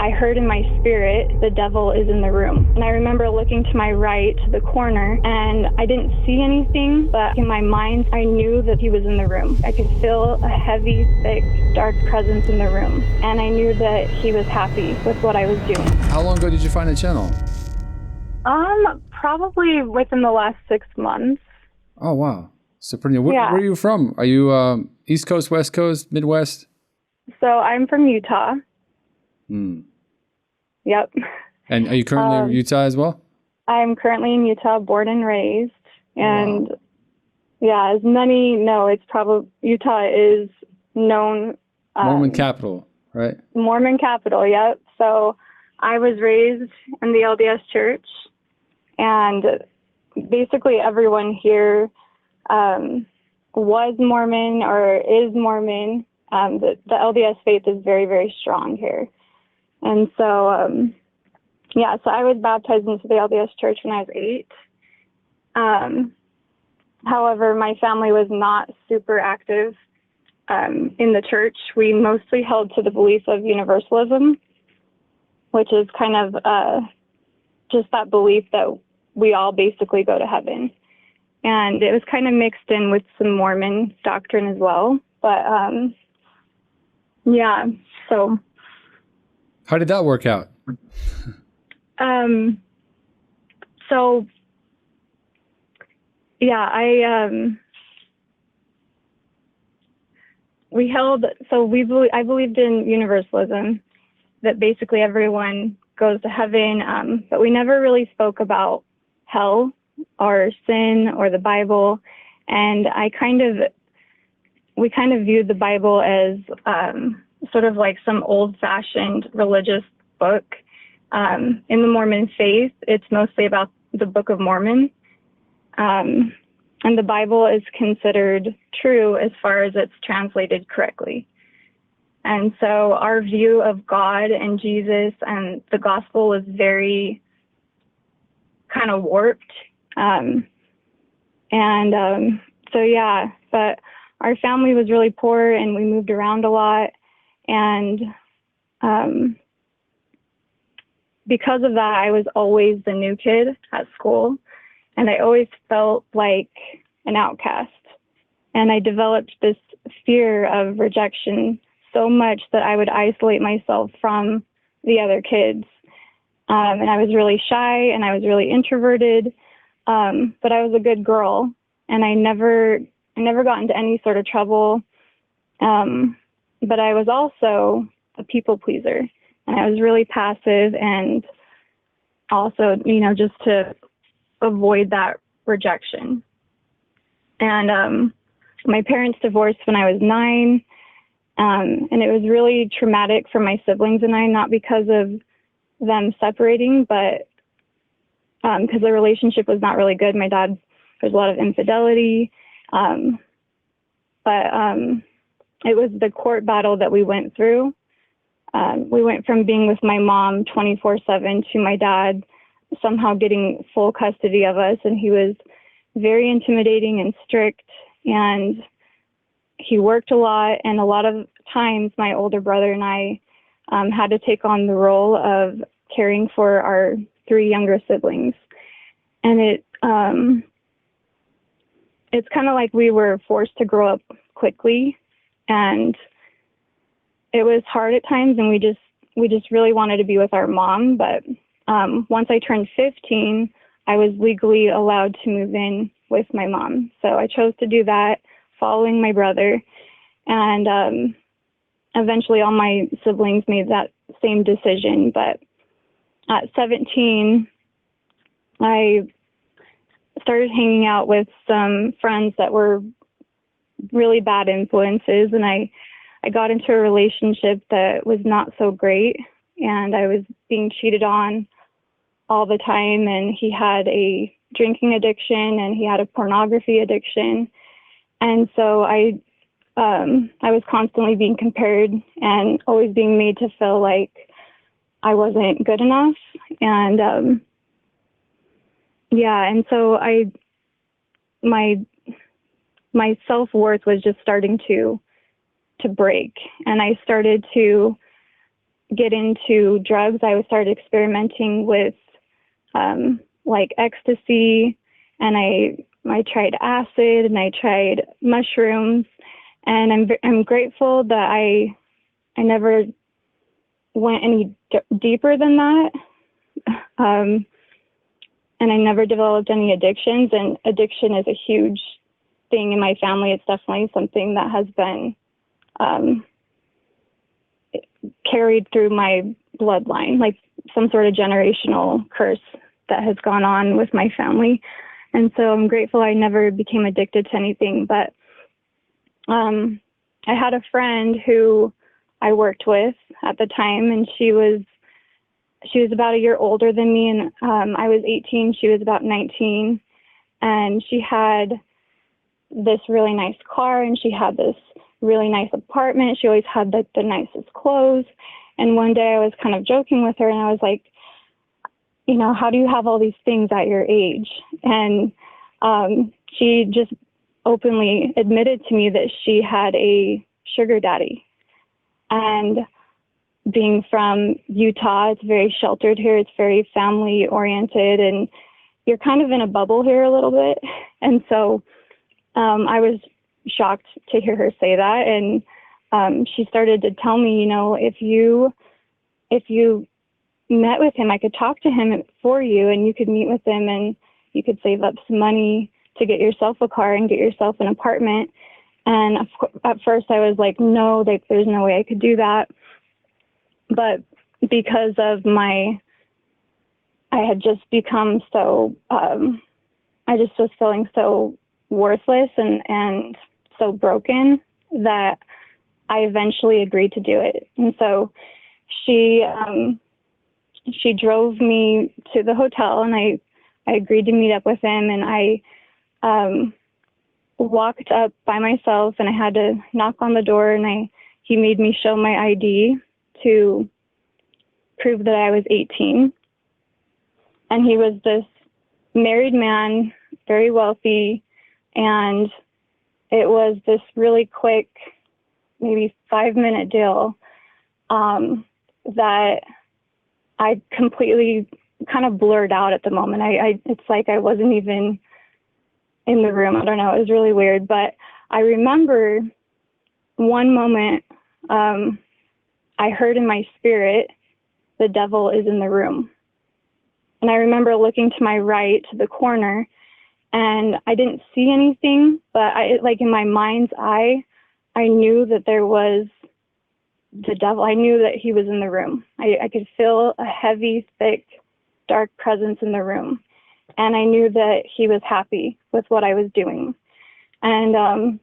I heard in my spirit, the devil is in the room. And I remember looking to my right, to the corner, and I didn't see anything, but in my mind, I knew that he was in the room. I could feel a heavy, thick, dark presence in the room. And I knew that he was happy with what I was doing. How long ago did you find the channel? Probably within the last 6 months. Oh, wow. So pretty, where are you from? Are you East Coast, West Coast, Midwest? So I'm from Utah. Yep. And are you currently in Utah as well? I'm currently in Utah, born and raised. And yeah, as many know, it's probably, Utah is known. Mormon capital, right? Mormon capital, yep. So I was raised in the LDS church, and basically everyone here was Mormon or is Mormon. The LDS faith is very, very strong here. And so, so I was baptized into the LDS church when I was 8. However, my family was not super active in the church. We mostly held to the belief of universalism, which is kind of just that belief that we all basically go to heaven. And it was kind of mixed in with some Mormon doctrine as well. But so. How did that work out? I believed in universalism, that basically everyone goes to heaven, but we never really spoke about hell or sin or the Bible. And we kind of viewed the Bible as sort of like some old-fashioned religious book. In the Mormon faith, it's mostly about the Book of Mormon. And the Bible is considered true as far as it's translated correctly. And so our view of God and Jesus and the gospel was very kind of warped. But our family was really poor and we moved around a lot. And because of that, I was always the new kid at school. And I always felt like an outcast. And I developed this fear of rejection so much that I would isolate myself from the other kids. And I was really shy and I was really introverted. But I was a good girl and I never got into any sort of trouble. But I was also a people pleaser and I was really passive and also, just to avoid that rejection. And my parents divorced when I was 9, and it was really traumatic for my siblings and I, not because of them separating, but because the relationship was not really good. My dad, there's a lot of infidelity, but it was the court battle that we went through. We went from being with my mom 24/7 to my dad somehow getting full custody of us, and he was very intimidating and strict, and he worked a lot, and a lot of times my older brother and I had to take on the role of caring for our 3 younger siblings. And it's kind of like we were forced to grow up quickly, and it was hard at times, and we just really wanted to be with our mom. But once I turned 15, I was legally allowed to move in with my mom. So I chose to do that, following my brother. And eventually all my siblings made that same decision. But at 17, I started hanging out with some friends that were really bad influences. And I got into a relationship that was not so great. And I was being cheated on all the time. And he had a drinking addiction and he had a pornography addiction. And so I was constantly being compared and always being made to feel like I wasn't good enough. And and so my self-worth was just starting to break. And I started to get into drugs, I started experimenting with like ecstasy, and I tried acid, and I tried mushrooms, and I'm grateful that I never went any deeper than that, and I never developed any addictions. And addiction is a huge thing in my family. It's definitely something that has been carried through my bloodline, like some sort of generational curse that has gone on with my family. And so I'm grateful I never became addicted to anything. But I had a friend who I worked with at the time, and she was about a year older than me, and I was 18, she was about 19, and she had this really nice car, and she had this really nice apartment. She always had the nicest clothes. And one day I was kind of joking with her, and I was like, you know, how do you have all these things at your age? And she just openly admitted to me that she had a sugar daddy. And being from Utah, it's very sheltered here. It's very family oriented, and you're kind of in a bubble here a little bit. And so I was shocked to hear her say that. And she started to tell me, you know, if you met with him, I could talk to him for you, and you could meet with him, and you could save up some money to get yourself a car and get yourself an apartment. And at first I was like, no, like, there's no way I could do that. But because of I had just become so, I just was feeling so worthless and so broken that I eventually agreed to do it. And so she drove me to the hotel, and I agreed to meet up with him, and I walked up by myself, and I had to knock on the door, and he made me show my ID to prove that I was 18. And he was this married man, very wealthy, and it was this really quick, maybe 5-minute deal that I completely kind of blurred out at the moment. It's like I wasn't even in the room. I don't know. It was really weird. But I remember one moment I heard in my spirit, the devil is in the room. And I remember looking to my right, to the corner, and I didn't see anything, but like in my mind's eye, I knew that there was the devil. I knew that he was in the room. I could feel a heavy, thick, dark presence in the room. And I knew that he was happy with what I was doing. And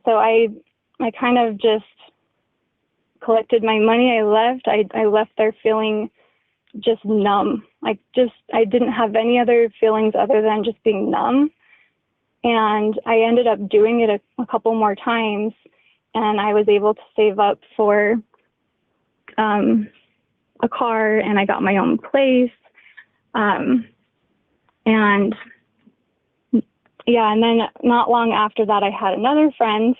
so I kind of just collected my money. I left. I left there feeling just numb. I didn't have any other feelings other than just being numb. And I ended up doing it a couple more times, and I was able to save up for a car, and I got my own place. And then not long after that, I had another friend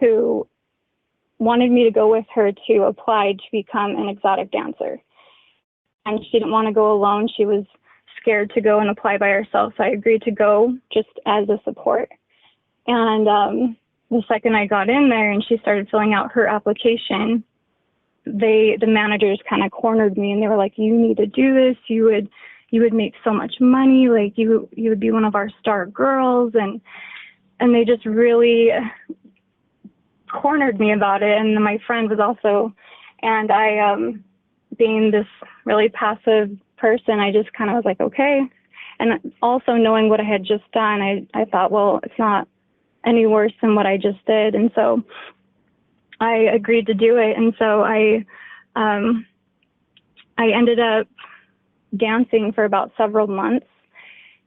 who wanted me to go with her to apply to become an exotic dancer. And she didn't want to go alone. She was scared to go and apply by herself. So I agreed to go just as a support. And the second I got in there and she started filling out her application, the managers kind of cornered me, and they were like, you need to do this. You would make so much money. Like you would be one of our star girls. And they just really cornered me about it. And my friend was also, and I, being this really passive person, I just kind of was like, okay. And also knowing what I had just done, I thought, well, it's not any worse than what I just did. And so I agreed to do it. And so I ended up dancing for about several months.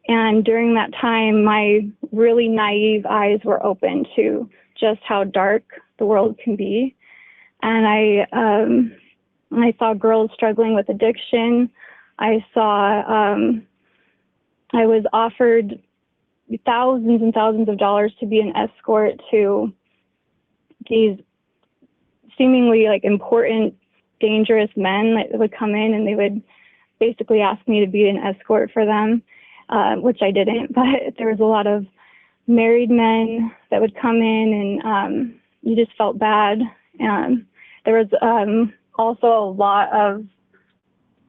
And during that time, my really naive eyes were open to just how dark the world can be. And I saw girls struggling with addiction. I saw, I was offered thousands and thousands of dollars to be an escort to these seemingly like important, dangerous men that would come in, and they would basically ask me to be an escort for them, which I didn't. But there was a lot of married men that would come in, and you just felt bad. There was also a lot of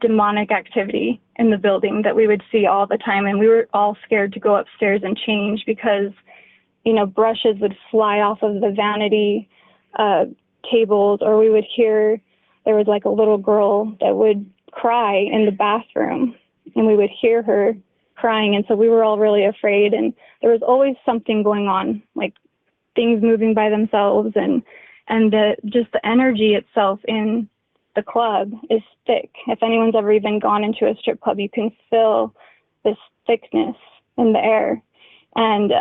demonic activity in the building that we would see all the time, and we were all scared to go upstairs and change because, you know, brushes would fly off of the vanity tables, or we would hear there was like a little girl that would cry in the bathroom, and we would hear her crying, and so we were all really afraid. And there was always something going on, like things moving by themselves, and just the energy itself in the club is thick. If anyone's ever even gone into a strip club, you can feel this thickness in the air, and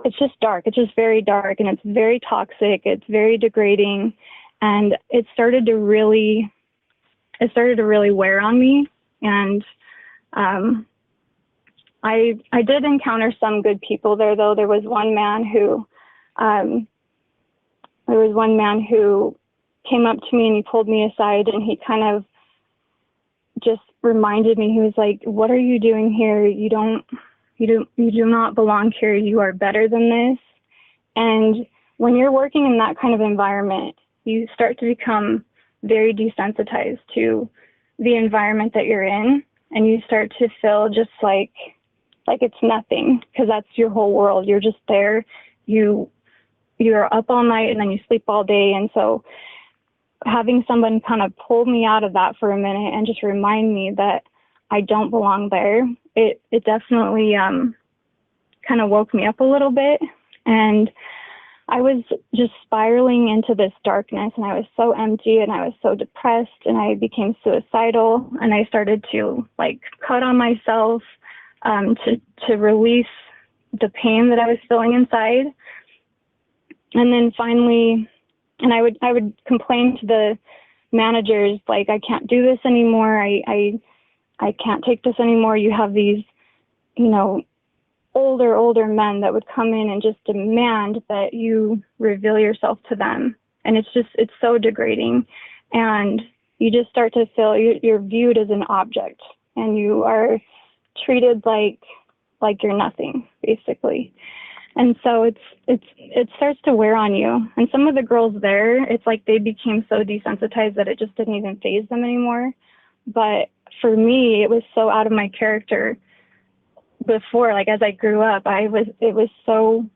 it's just dark. It's just very dark, and it's very toxic. It's very degrading, and it started to really wear on me. And I did encounter some good people there, though. There was one man who came up to me and he pulled me aside, and he kind of just reminded me. He was like, "What are you doing here? You do not belong here. You are better than this." And when you're working in that kind of environment, you start to become very desensitized to the environment that you're in, and you start to feel just like it's nothing, because that's your whole world. You're just there. You're up all night and then you sleep all day. And so having someone kind of pull me out of that for a minute and just remind me that I don't belong there, it definitely kind of woke me up a little bit. And I was just spiraling into this darkness, and I was so empty, and I was so depressed, and I became suicidal, and I started to like cut on myself to release the pain that I was feeling inside. And then finally, and I would complain to the managers, like, "I can't do this anymore. I can't take this anymore." You have these, you know, older men that would come in and just demand that you reveal yourself to them. And it's so degrading. And you just start to feel you're viewed as an object, and you are treated like you're nothing, basically. And so it starts to wear on you. And some of the girls there, it's like they became so desensitized that it just didn't even faze them anymore. But for me, it was so out of my character before. Like, as I grew up, it was so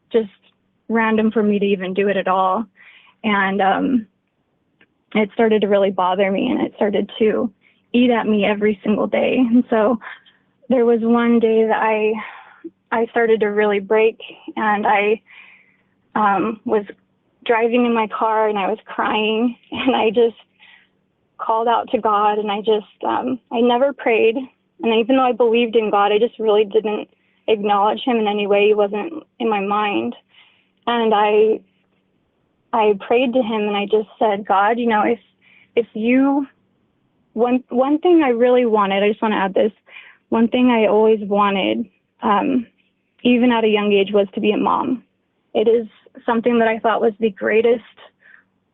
just random for me to even do it at all. And it started to really bother me, and it started to eat at me every single day. And so there was one day that I started to really break, and I was driving in my car, and I was crying, and I just called out to God, and I never prayed. And even though I believed in God, I just really didn't acknowledge him in any way. He wasn't in my mind. And I prayed to him, and I just said, "God, you know, if you, one thing I really wanted," I just want to add this, one thing I always wanted, even at a young age, was to be a mom. It is something that I thought was the greatest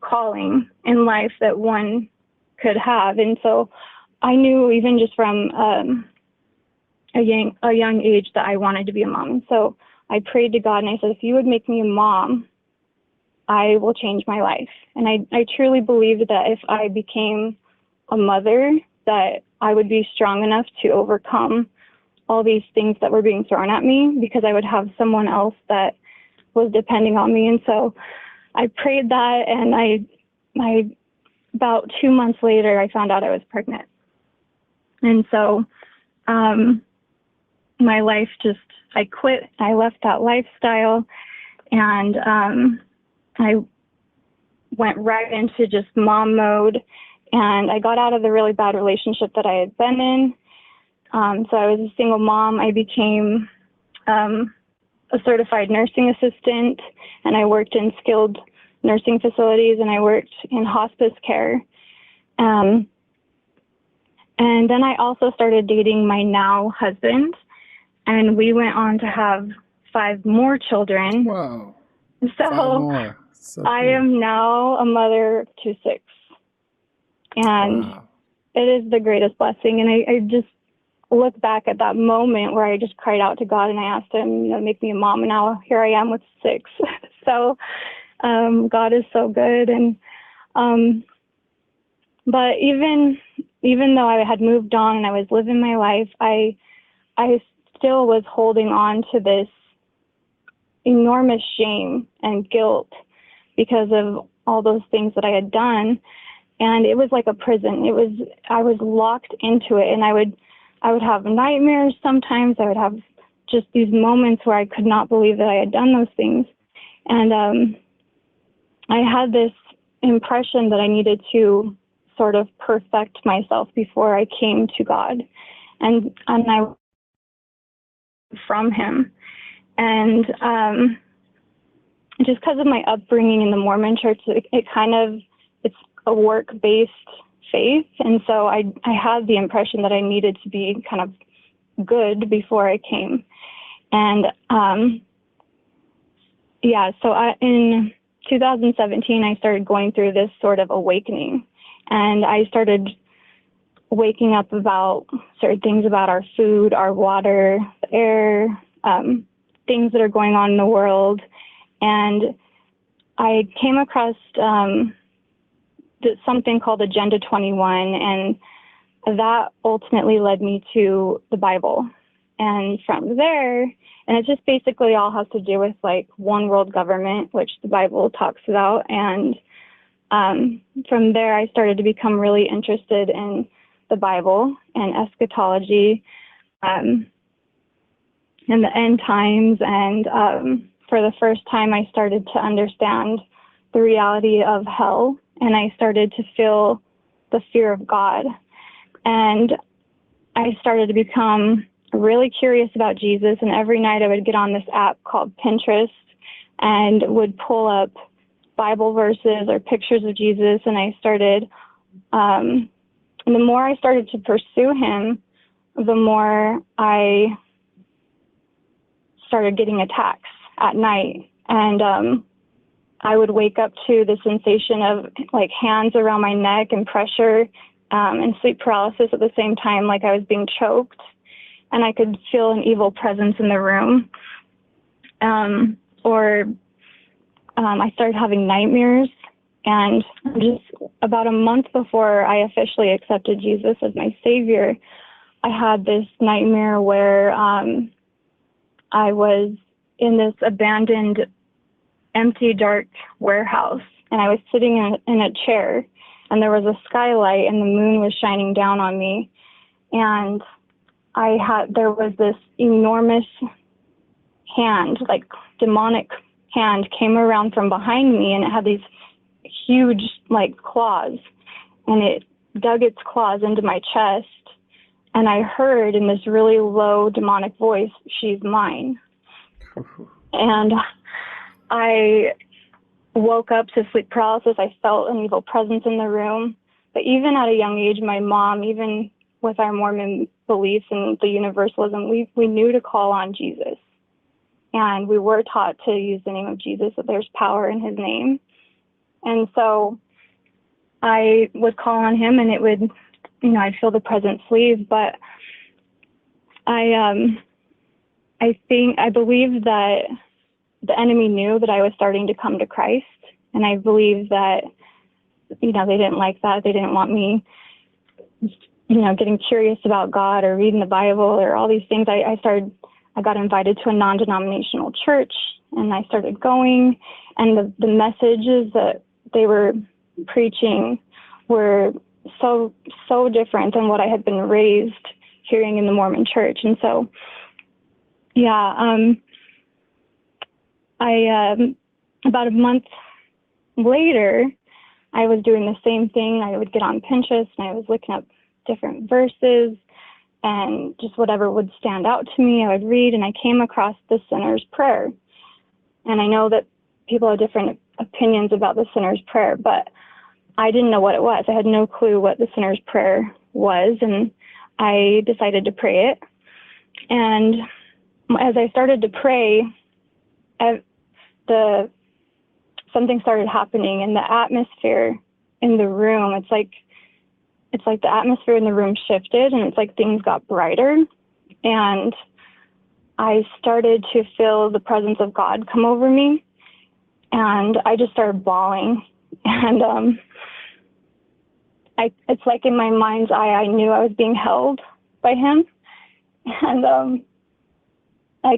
calling in life that one could have. And so I knew, even just from a young age, that I wanted to be a mom. So I prayed to God, and I said, "If you would make me a mom, I will change my life." And I truly believed that if I became a mother, that I would be strong enough to overcome all these things that were being thrown at me, because I would have someone else that was depending on me. And so I prayed that, and I about 2 months later, I found out I was pregnant. And so my life I quit. I left that lifestyle, and I went right into just mom mode. And I got out of the really bad relationship that I had been in. So I was a single mom. I became a certified nursing assistant, and I worked in skilled nursing facilities, and I worked in hospice care. And then I also started dating my now husband, and we went on to have 5 more children. Whoa. So 5 more. So I cool. am now a mother to 6. And Wow. it is the greatest blessing. And I just look back at that moment where I just cried out to God and I asked him, make me a mom. And now here I am with 6. So God is so good. And but even though I had moved on and I was living my life, I still was holding on to this enormous shame and guilt because of all those things that I had done. And it was like a prison. I was locked into it, and I would have nightmares sometimes. I would have just these moments where I could not believe that I had done those things. And I had this impression that I needed to sort of perfect myself before I came to God. And I from him. And just because of my upbringing in the Mormon church, it's a work-based faith. And so I had the impression that I needed to be kind of good before I came. And so in 2017, I started going through this sort of awakening. And I started waking up about certain things about our food, our water, the air, things that are going on in the world. And I came across something called Agenda 21, and that ultimately led me to the Bible. And from there, and it just basically all has to do with like one world government, which the Bible talks about. And from there, I started to become really interested in the Bible and eschatology and the end times. And for the first time, I started to understand the reality of hell, and I started to feel the fear of God. And I started to become really curious about Jesus, and every night I would get on this app called Pinterest and would pull up Bible verses or pictures of Jesus, and I started, and the more I started to pursue him, the more I started getting attacks at night. And I would wake up to the sensation of like hands around my neck and pressure and sleep paralysis at the same time, like I was being choked. And I could feel an evil presence in the room. I started having nightmares. And just about a month before I officially accepted Jesus as my Savior, I had this nightmare where I was in this abandoned, empty, dark warehouse, and I was sitting in a chair, and there was a skylight, and the moon was shining down on me, and there was this enormous hand, like demonic hand, came around from behind me, and it had these huge like claws, and it dug its claws into my chest, and I heard in this really low demonic voice, "She's mine." And I woke up to sleep paralysis. I felt an evil presence in the room. But even at a young age, my mom, even with our Mormon beliefs and the universalism, we knew to call on Jesus. And we were taught to use the name of Jesus, that there's power in his name. And so I would call on him, and it would, I'd feel the presence leave. But I believe that the enemy knew that I was starting to come to Christ. And I believe that, they didn't like that. They didn't want me, getting curious about God or reading the Bible or all these things. I got invited to a non-denominational church, and I started going, and the messages that they were preaching were so different than what I had been raised hearing in the Mormon church. And so, about a month later, I was doing the same thing. I would get on Pinterest, and I was looking up different verses, and just whatever would stand out to me, I would read, and I came across the sinner's prayer. And I know that people have different opinions about the sinner's prayer, but I didn't know what it was. I had no clue what the sinner's prayer was, and I decided to pray it. And as I started to pray, the something started happening, and the atmosphere in the room, it's like the atmosphere in the room shifted, and it's like things got brighter, and I started to feel the presence of God come over me, and I just started bawling. And it's like in my mind's eye, I knew I was being held by him, and I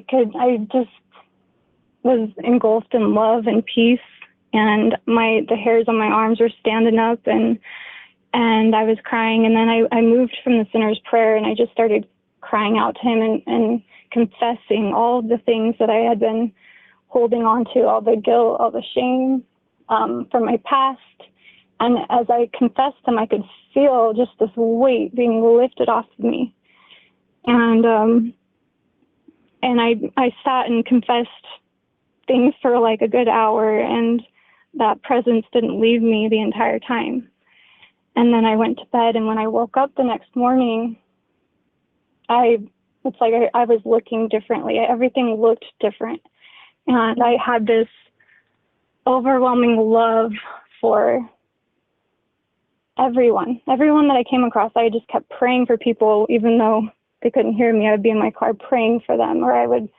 just was engulfed in love and peace, and the hairs on my arms were standing up, and I was crying. And then I moved from the sinner's prayer, and I just started crying out to him and confessing all of the things that I had been holding on to, all the guilt, all the shame from my past. And as I confessed them, I could feel just this weight being lifted off of me. And I sat and confessed things for like a good hour, and that presence didn't leave me the entire time. And then I went to bed, and when I woke up the next morning, it's like I was looking differently. Everything looked different. And I had this overwhelming love for everyone that I came across. I just kept praying for people, even though they couldn't hear me. I would be in my car praying for them, or I would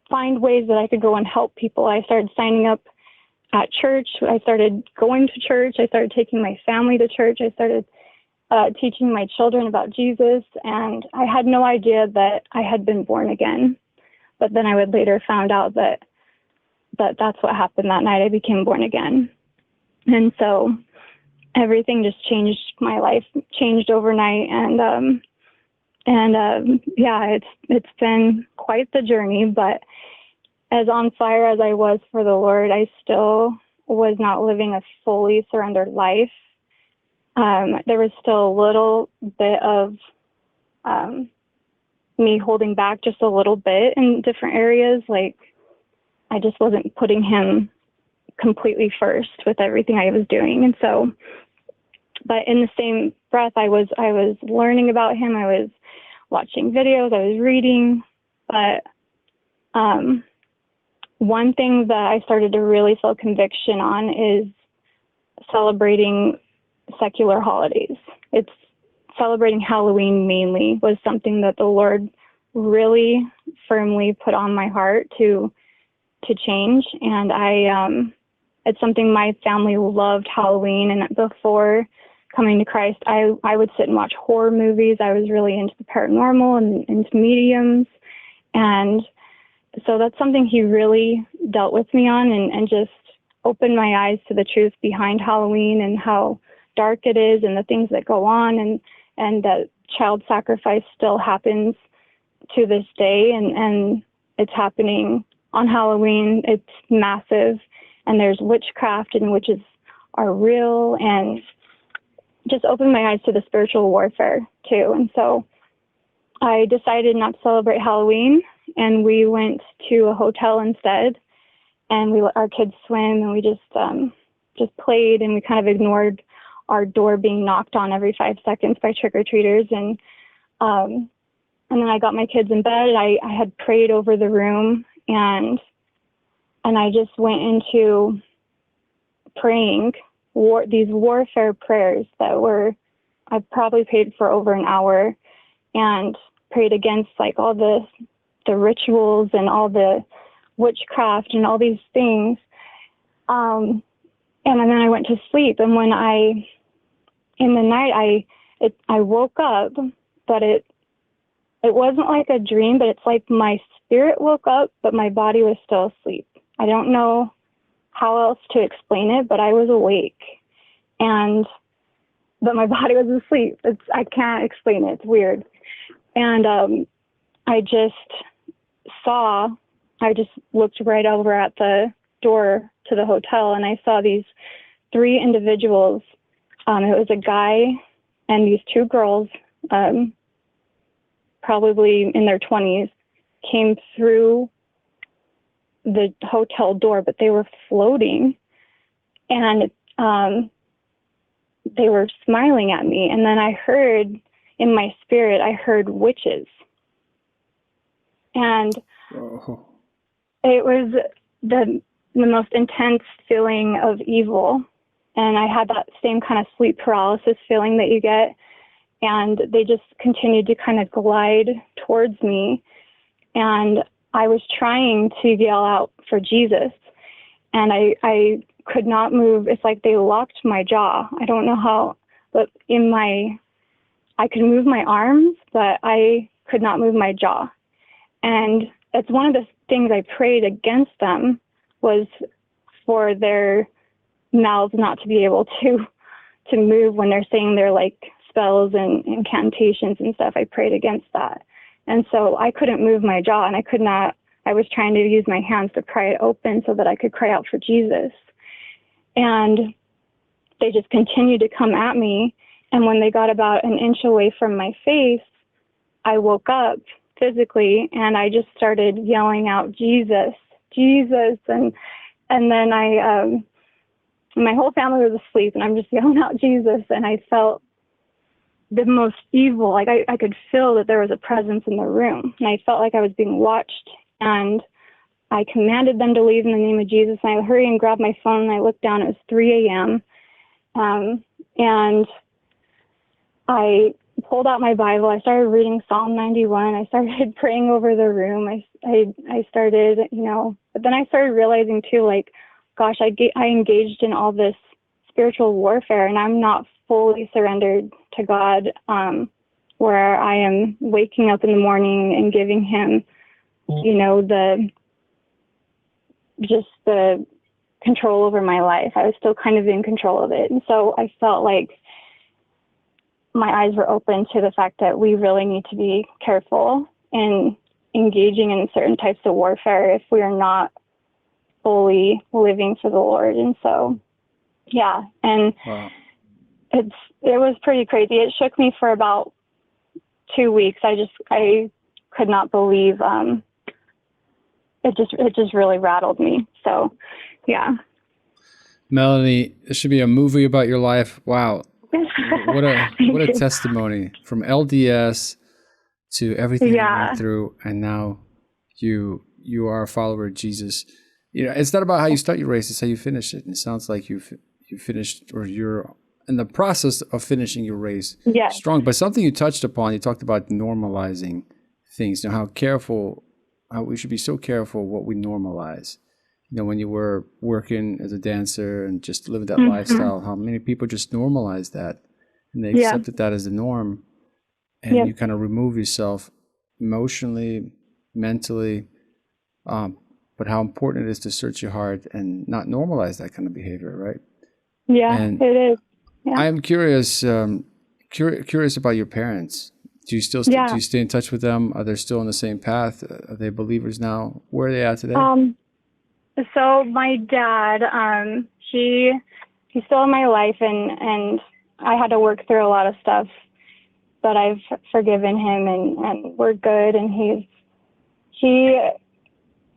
find ways that I could go and help people. I started signing up at church. I started going to church. I started taking my family to church. I started teaching my children about Jesus. And I had no idea that I had been born again. But then I would later found out that that's what happened that night. I became born again. And so everything just changed. My life changed overnight. And yeah, it's been quite the journey, but as on fire as I was for the Lord, I still was not living a fully surrendered life. There was still a little bit of me holding back just a little bit in different areas. Like I just wasn't putting him completely first with everything I was doing. And so, but in the same breath, I was learning about him. I was watching videos, I was reading, but one thing that I started to really feel conviction on is celebrating secular holidays. It's celebrating Halloween mainly was something that the Lord really firmly put on my heart to change. And it's something my family loved, Halloween. And before coming to Christ, I would sit and watch horror movies. I was really into the paranormal and into mediums. And so that's something he really dealt with me on, and just opened my eyes to the truth behind Halloween and how dark it is and the things that go on, and that child sacrifice still happens to this day. And it's happening on Halloween. It's massive. And there's witchcraft, and witches are real, and just opened my eyes to the spiritual warfare too. And so I decided not to celebrate Halloween, and we went to a hotel instead, and we let our kids swim, and we just played, and we kind of ignored our door being knocked on every 5 seconds by trick-or-treaters. And then I got my kids in bed. I had prayed over the room, and I just went into praying these warfare prayers that I probably prayed for over an hour, and prayed against like all the rituals and all the witchcraft and all these things. And then I went to sleep. And when in the night, I woke up, but it wasn't like a dream, but it's like my spirit woke up, but my body was still asleep. I don't know how else to explain it, but I was awake, but my body was asleep. I can't explain it. It's weird. And I just looked right over at the door to the hotel, and I saw these 3 individuals. It was a guy and these 2 girls, probably in their 20s, came through the hotel door, but they were floating, and they were smiling at me. And then I heard in my spirit, I heard witches. And it was the the most intense feeling of evil. And I had that same kind of sleep paralysis feeling that you get. And they just continued to kind of glide towards me. And I was trying to yell out for Jesus. And I could not move. It's like they locked my jaw. I don't know how, but I could move my arms, but I could not move my jaw. And it's one of the things I prayed against them was for their mouths not to be able to move when they're saying their like spells and incantations and stuff. I prayed against that. And so I couldn't move my jaw, and I was trying to use my hands to pry it open so that I could cry out for Jesus. And they just continued to come at me. And when they got about an inch away from my face, I woke up physically and I just started yelling out, Jesus, Jesus. And then my whole family was asleep and I'm just yelling out Jesus. And I felt the most evil. Like I could feel that there was a presence in the room, and I felt like I was being watched. And I commanded them to leave in the name of Jesus. And I hurried and grabbed my phone and I looked down. It was 3 a.m. And I pulled out my Bible. I started reading Psalm 91. I started praying over the room. I started, but then I started realizing too, like, gosh, I engaged in all this spiritual warfare, and I'm not fully surrendered to God, where I am waking up in the morning and giving him, the control over my life. I was still kind of in control of it. And so I felt like my eyes were open to the fact that we really need to be careful in engaging in certain types of warfare if we are not fully living for the Lord. And so, yeah. And wow. It was pretty crazy. It shook me for about 2 weeks. I could not believe, it just really rattled me. So, yeah. Melanie, it should be a movie about your life. Wow. What a testimony from LDS to everything you went through, and now you are a follower of Jesus. It's not about how you start your race, it's how you finish it. And it sounds like you finished, or you're in the process of finishing your race strong. But something you touched upon, you talked about normalizing things, how we should be so careful what we normalize. When you were working as a dancer and just living that lifestyle, how many people just normalize that and they accepted that as the norm, and you kind of remove yourself emotionally, mentally, but how important it is to search your heart and not normalize that kind of behavior, right? Yeah, and it is. Yeah. I am curious about your parents. Do you still do you stay in touch with them? Are they still on the same path? Are they believers now? Where are they at today? So my dad, he's still in my life, and I had to work through a lot of stuff, but I've forgiven him, and we're good. And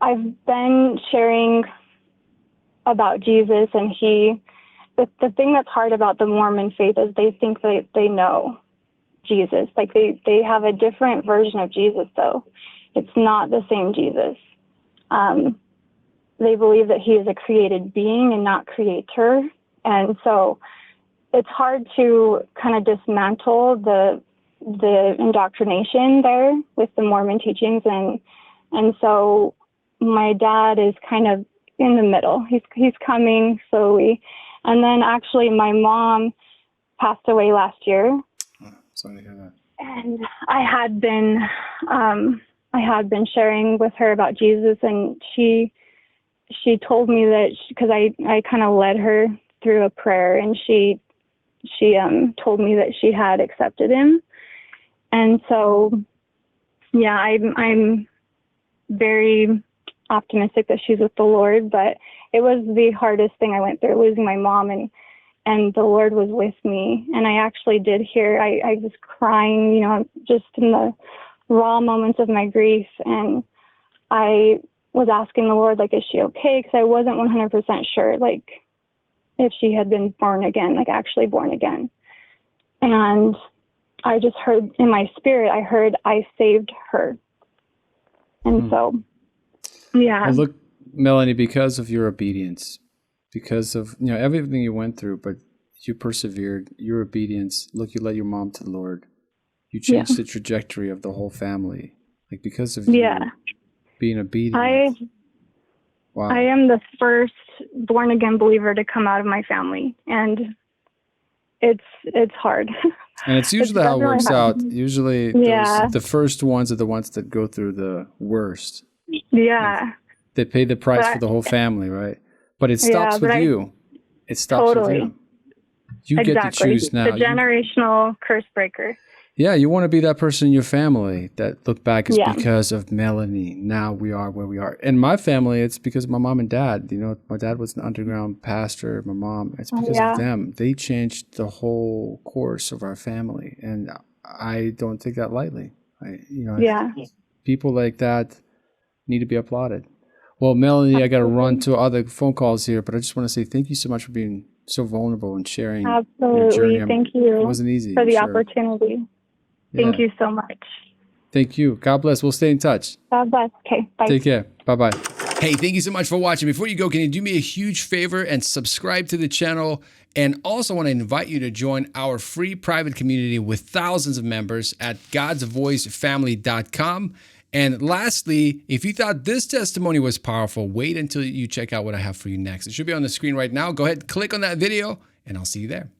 I've been sharing about Jesus, and the thing that's hard about the Mormon faith is they think they know Jesus. Like they have a different version of Jesus, though. It's not the same Jesus. They believe that he is a created being and not creator. And so it's hard to kind of dismantle the indoctrination there with the Mormon teachings. And so my dad is kind of in the middle. He's coming slowly. And then actually my mom passed away last year. Oh, sorry to hear that. And I had been sharing with her about Jesus, and she told me that, because I kind of led her through a prayer, and she told me that she had accepted him. And so, yeah, I'm very optimistic that she's with the Lord, but it was the hardest thing I went through, losing my mom, and the Lord was with me. And I actually did hear, I was crying, just in the raw moments of my grief. And I was asking the Lord, like, is she okay? Because I wasn't 100% sure, like, if she had been born again, like actually born again. And I just heard in my spirit, I saved her. And so, yeah. Well, Melanie, because of your obedience, because of everything you went through, but you persevered, your obedience. Look, you led your mom to the Lord. You changed the trajectory of the whole family, like because of you being obedient. Wow. I am the first born again believer to come out of my family, and it's hard. And it's usually how it works out. Usually, the first ones are the ones that go through the worst. Yeah. And they pay the price for the whole family, right? But it stops with you. It stops with you. You get to choose now. The generational curse breaker. Yeah, you want to be that person in your family that look back is because of Melanie. Now we are where we are. In my family, it's because of my mom and dad. My dad was an underground pastor. My mom, it's because of them. They changed the whole course of our family, and I don't take that lightly. People like that need to be applauded. Well, Melanie, I got to run to other phone calls here, but I just want to say thank you so much for being so vulnerable and sharing your journey. Thank you. It wasn't easy for the opportunity. Thank you so much. Thank you. God bless. We'll stay in touch. God bless. Okay. Bye. Take care. Bye-bye. Hey, thank you so much for watching. Before you go, can you do me a huge favor and subscribe to the channel? And also want to invite you to join our free private community with thousands of members at godsvoicefamily.com. And lastly, if you thought this testimony was powerful, wait until you check out what I have for you next. It should be on the screen right now. Go ahead, click on that video, and I'll see you there.